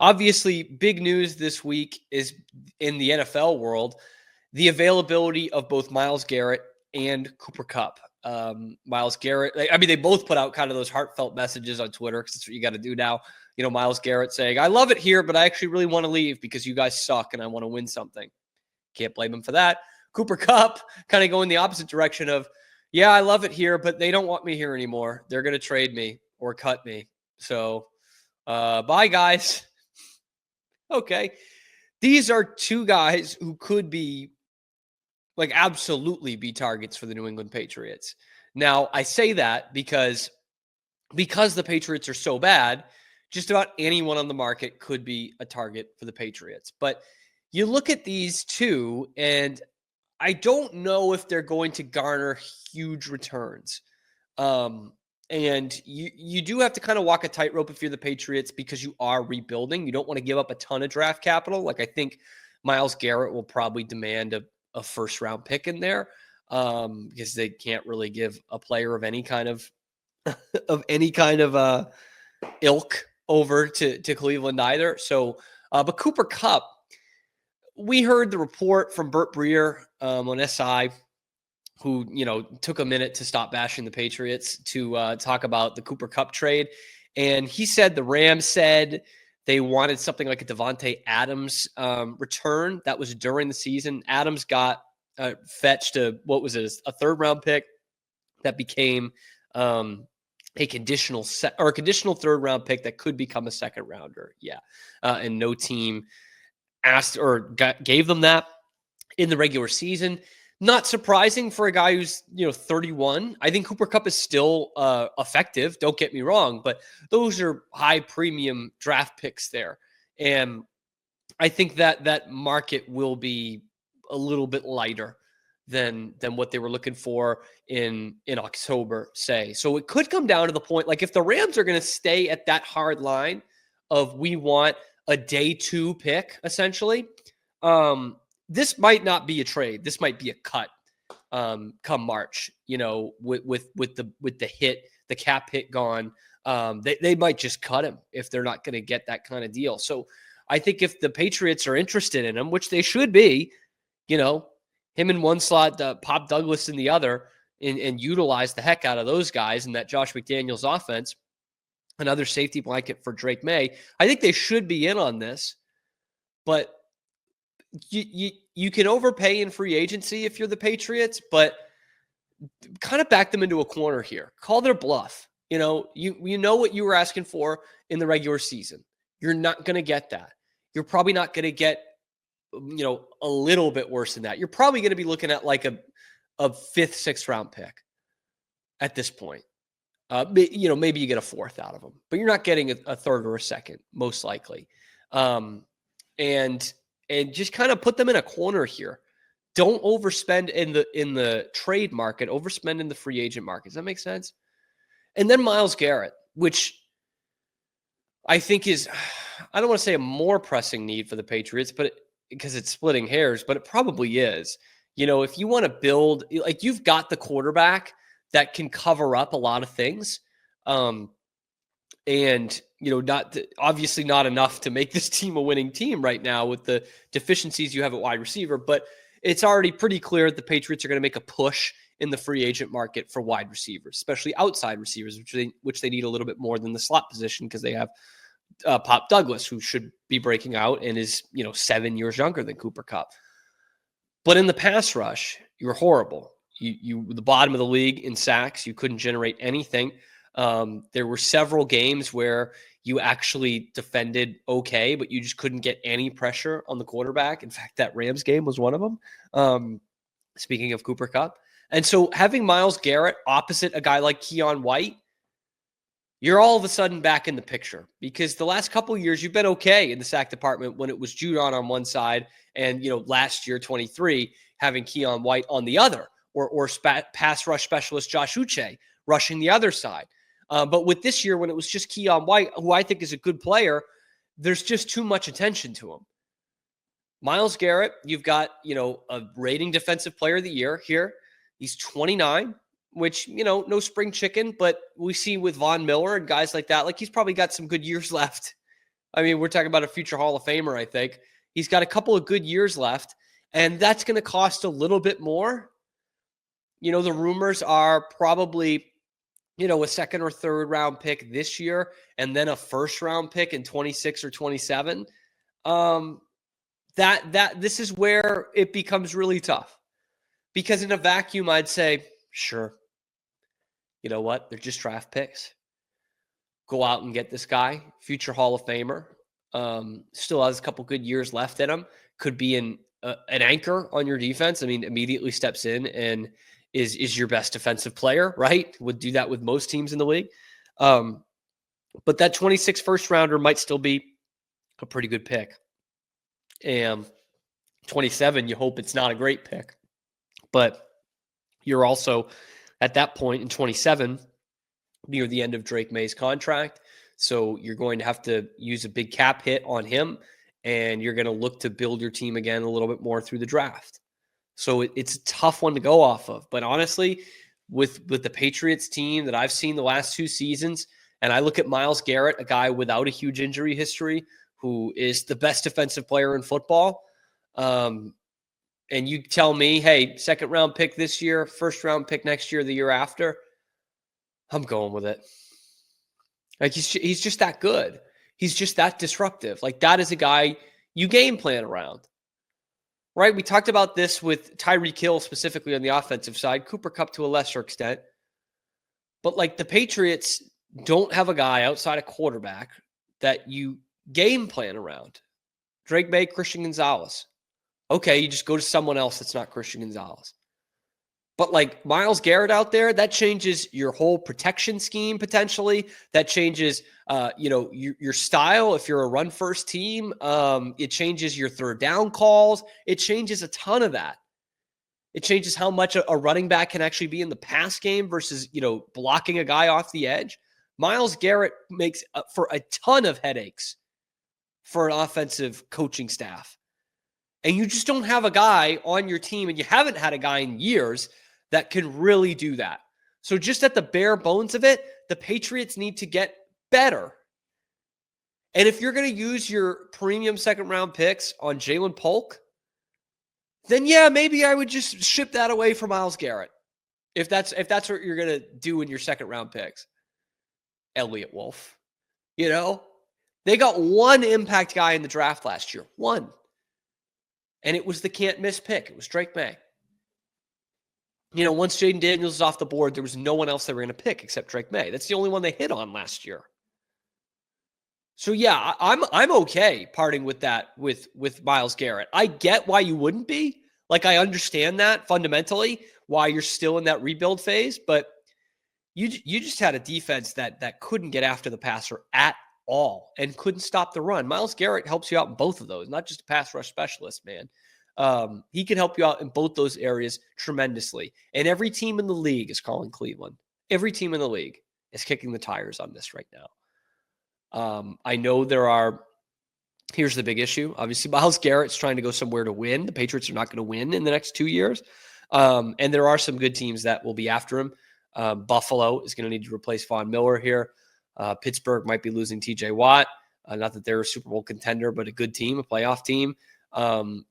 Obviously, big news this week is in the NFL world, the availability of both Myles Garrett and Cooper Kupp. Myles Garrett, they both put out kind of those heartfelt messages on Twitter because that's what you got to do now. Myles Garrett saying, I love it here, but I actually really want to leave because you guys suck and I want to win something. Can't blame him for that. Cooper Kupp kind of going the opposite direction of, yeah, I love it here, but they don't want me here anymore. They're going to trade me or cut me. So bye, guys. Okay. These are two guys who could be absolutely be targets for the New England Patriots. Now, I say that because the Patriots are so bad, just about anyone on the market could be a target for the Patriots. But you look at these two, and I don't know if they're going to garner huge returns. And you do have to kind of walk a tightrope if you're the Patriots because you are rebuilding. You don't want to give up a ton of draft capital. I think Myles Garrett will probably demand a first-round pick in there because they can't really give a player of any kind of ilk over to Cleveland either. So, but Cooper Kupp, we heard the report from Burt Breer on SI, who, took a minute to stop bashing the Patriots to talk about the Cooper Kupp trade. And he said the Rams said they wanted something like a Devontae Adams return. That was during the season. Adams got fetched a third-round pick that became a conditional third-round pick that could become a second-rounder. Yeah. And no team asked or gave them that in the regular season. Not surprising for a guy who's 31. I think Cooper Kupp is still effective. Don't get me wrong, but those are high premium draft picks there, and I think that market will be a little bit lighter than what they were looking for in October, say. So it could come down to the point, if the Rams are going to stay at that hard line of we want a day 2 pick, essentially. This might not be a trade. This might be a cut come March, with the cap hit gone. They might just cut him if they're not going to get that kind of deal. So I think if the Patriots are interested in him, which they should be, him in one slot, Pop Douglas in the other, and utilize the heck out of those guys in that Josh McDaniels offense, another safety blanket for Drake May. I think they should be in on this, but you can overpay in free agency if you're the Patriots, but kind of back them into a corner here. Call their bluff. You know what you were asking for in the regular season. You're not going to get that. You're probably not going to get, a little bit worse than that. You're probably going to be looking at like a 5th, 6th round pick at this point. Maybe you get a 4th out of them, but you're not getting a 3rd or a 2nd, most likely. And just kind of put them in a corner here. Don't overspend in the trade market, overspend in the free agent market. Does that make sense? And then Myles Garrett, which I think is, I don't want to say a more pressing need for the Patriots, but because it's splitting hairs, but it probably is. If you want to build, you've got the quarterback that can cover up a lot of things. And, obviously not enough to make this team a winning team right now with the deficiencies you have at wide receiver, but it's already pretty clear that the Patriots are going to make a push in the free agent market for wide receivers, especially outside receivers, which they need a little bit more than the slot position because they have Pop Douglas, who should be breaking out and is, 7 years younger than Cooper Kupp. But in the pass rush, you're horrible. You the bottom of the league in sacks. You couldn't generate anything. There were several games where you actually defended okay, but you just couldn't get any pressure on the quarterback. In fact, that Rams game was one of them. Speaking of Cooper Kupp. And so having Myles Garrett opposite a guy like Keion White, you're all of a sudden back in the picture because the last couple of years you've been okay in the sack department when it was Judon on one side and, last year, 23, having Keion White on the other or pass rush specialist Josh Uche rushing the other side. But with this year, when it was just Keion White, who I think is a good player, there's just too much attention to him. Myles Garrett, you've got, a rating defensive player of the year here. He's 29, which, no spring chicken, but we see with Von Miller and guys like that, he's probably got some good years left I mean, we're talking about a future Hall of Famer, I think. He's got a couple of good years left, and that's going to cost a little bit more. The rumors are probably, a second or third round pick this year, and then a first round pick in 26 or 27. This is where it becomes really tough, because in a vacuum, I'd say, sure, you know what? They're just draft picks. Go out and get this guy, future Hall of Famer. Still has a couple good years left in him. Could be an anchor on your defense. I mean, immediately steps in and is your best defensive player, right? Would do that with most teams in the league. But that 26 first rounder might still be a pretty good pick. And 27, you hope it's not a great pick. But you're also at that point in 27 near the end of Drake May's contract. So you're going to have to use a big cap hit on him, and you're going to look to build your team again a little bit more through the draft. So it's a tough one to go off of. But honestly, with the Patriots team that I've seen the last 2 seasons, and I look at Myles Garrett, a guy without a huge injury history, who is the best defensive player in football, and you tell me, hey, second round pick this year, first round pick next year, the year after, I'm going with it. Like he's just that good. He's just that disruptive. Like that is a guy you game plan around. Right? We talked about this with Tyreek Hill specifically on the offensive side, Cooper Kupp to a lesser extent. But like the Patriots don't have a guy outside a quarterback that you game plan around. Drake May, Christian Gonzalez. Okay, you just go to someone else that's not Christian Gonzalez. But like Myles Garrett out there, that changes your whole protection scheme potentially. That changes, your style. If you're a run first team, it changes your third down calls. It changes a ton of that. It changes how much a running back can actually be in the pass game versus, blocking a guy off the edge. Myles Garrett makes for a ton of headaches for an offensive coaching staff. And you just don't have a guy on your team, and you haven't had a guy in years that can really do that. So just at the bare bones of it, the Patriots need to get better. And if you're going to use your premium second round picks on Jalen Polk, then yeah, maybe I would just ship that away for Myles Garrett. If that's what you're going to do in your second round picks. Elliott Wolf. They got one impact guy in the draft last year. One. And it was the can't miss pick. It was Drake May. Once Jaden Daniels is off the board, there was no one else they were going to pick except Drake May. That's the only one they hit on last year. So yeah, I'm okay parting with that with Myles Garrett. I get why you wouldn't be. Like I understand that fundamentally why you're still in that rebuild phase, but you just had a defense that couldn't get after the passer at all and couldn't stop the run. Myles Garrett helps you out in both of those, not just a pass rush specialist, man. He can help you out in both those areas tremendously. And every team in the league is calling Cleveland. Every team in the league is kicking the tires on this right now. I know here's the big issue. Obviously, Myles Garrett's trying to go somewhere to win. The Patriots are not going to win in the next 2 years. And there are some good teams that will be after him. Buffalo is going to need to replace Von Miller here. Pittsburgh might be losing TJ Watt. Not that they're a Super Bowl contender, but a good team, a playoff team.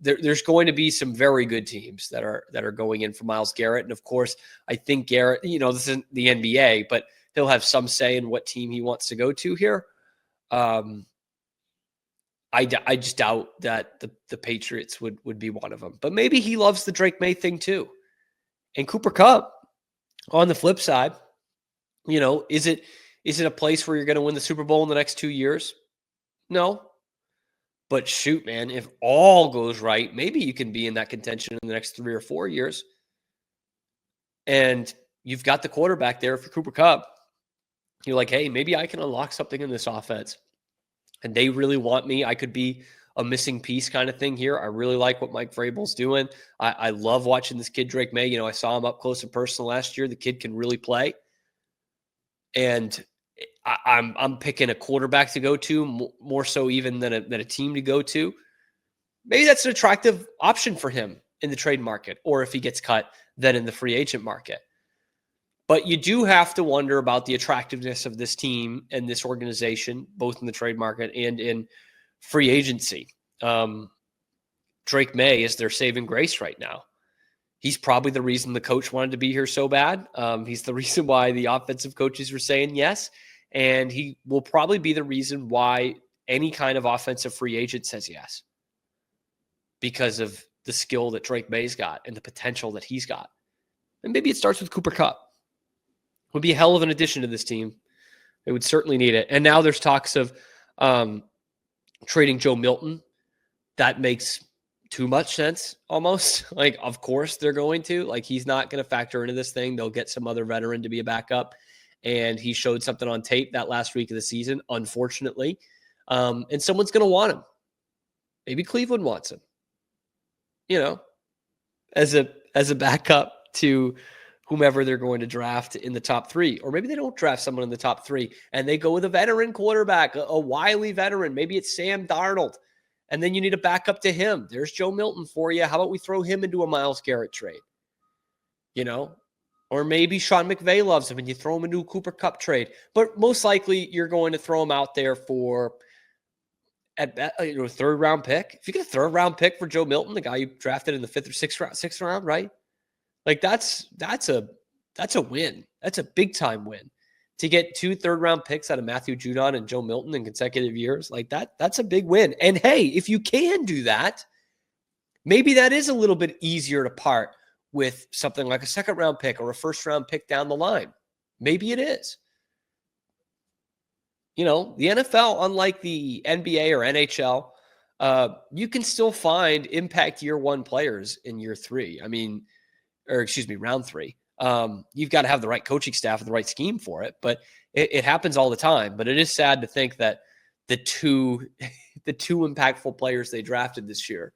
There's going to be some very good teams that are going in for Myles Garrett. And of course, I think Garrett, this isn't the NBA, but he'll have some say in what team he wants to go to here. I just doubt that the Patriots would be one of them. But maybe he loves the Drake May thing too. And Cooper Kupp, on the flip side, is it a place where you're going to win the Super Bowl in the next 2 years? No. But shoot, man, if all goes right, maybe you can be in that contention in the next 3 or 4 years. And you've got the quarterback there for Cooper Kupp. You're like, hey, maybe I can unlock something in this offense. And they really want me. I could be a missing piece kind of thing here. I really like what Mike Vrabel's doing. I love watching this kid, Drake May. I saw him up close and personal last year. The kid can really play. And I'm picking a quarterback to go to more so even than a team to go to. Maybe that's an attractive option for him in the trade market, or if he gets cut, then in the free agent market. But you do have to wonder about the attractiveness of this team and this organization, both in the trade market and in free agency. Drake May is their saving grace right now. He's probably the reason the coach wanted to be here so bad. He's the reason why the offensive coaches were saying yes. And he will probably be the reason why any kind of offensive free agent says yes, because of the skill that Drake May's got and the potential that he's got. And maybe it starts with Cooper Kupp. Would be a hell of an addition to this team. They would certainly need it. And now there's talks of trading Joe Milton. That makes too much sense almost. Like, of course they're going to. Like, he's not going to factor into this thing. They'll get some other veteran to be a backup. And he showed something on tape that last week of the season, unfortunately. And someone's going to want him. Maybe Cleveland wants him, as a backup to whomever they're going to draft in the top 3. Or maybe they don't draft someone in the top 3 and they go with a veteran quarterback, a wily veteran. Maybe it's Sam Darnold. And then you need a backup to him. There's Joe Milton for you. How about we throw him into a Myles Garrett trade? Or maybe Sean McVay loves him and you throw him into a Cooper Kupp trade. But most likely you're going to throw him out there for a 3rd round pick. If you get a 3rd round pick for Joe Milton, the guy you drafted in the 5th or 6th round, right? Like that's a win. That's a big time win. To get 2 3rd round picks out of Matthew Judon and Joe Milton in consecutive years, like that's a big win. And hey, if you can do that, maybe that is a little bit easier to part with something like a 2nd round pick or a 1st round pick down the line. Maybe it is. The NFL, unlike the NBA or NHL, you can still find impact year 1 players in year 3. Round 3. You've got to have the right coaching staff and the right scheme for it, but it happens all the time. But it is sad to think that the two impactful players they drafted this year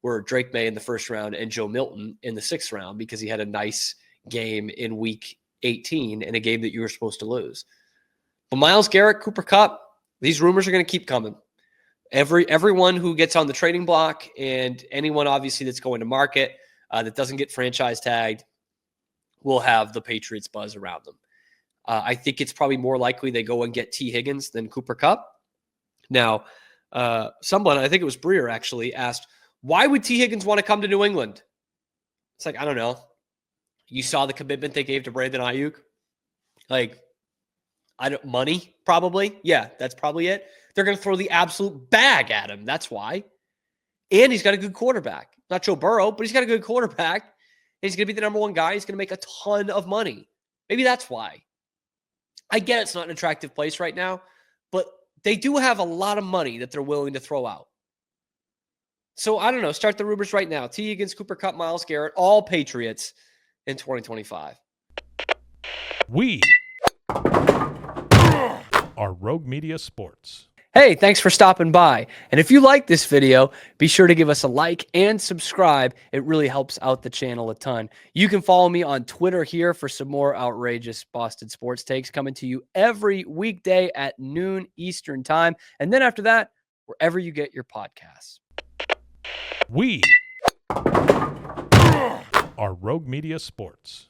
were Drake May in the 1st round and Joe Milton in the 6th round, because he had a nice game in week 18 in a game that you were supposed to lose. But Myles Garrett, Cooper Kupp, these rumors are going to keep coming. Everyone who gets on the trading block and anyone obviously that's going to market that doesn't get franchise tagged will have the Patriots buzz around them. I think it's probably more likely they go and get T. Higgins than Cooper Kupp. Now, someone, I think it was Breer actually, asked, why would T. Higgins want to come to New England? It's like, I don't know. You saw the commitment they gave to Brandon Ayuk? Money, probably. Yeah, that's probably it. They're going to throw the absolute bag at him. That's why. And he's got a good quarterback. Not Joe Burrow, but he's got a good quarterback. And he's going to be the number 1 guy. He's going to make a ton of money. Maybe that's why. I get it's not an attractive place right now, but they do have a lot of money that they're willing to throw out. So I don't know. Start the rumors right now. T. Higgins, Cooper Kupp, Myles Garrett, all Patriots in 2025. We are Rogue Media Sports. Hey, thanks for stopping by. And if you like this video, be sure to give us a like and subscribe. It really helps out the channel a ton. You can follow me on Twitter here for some more outrageous Boston sports takes coming to you every weekday at noon Eastern time. And then after that, wherever you get your podcasts. We are Rogue Media Sports.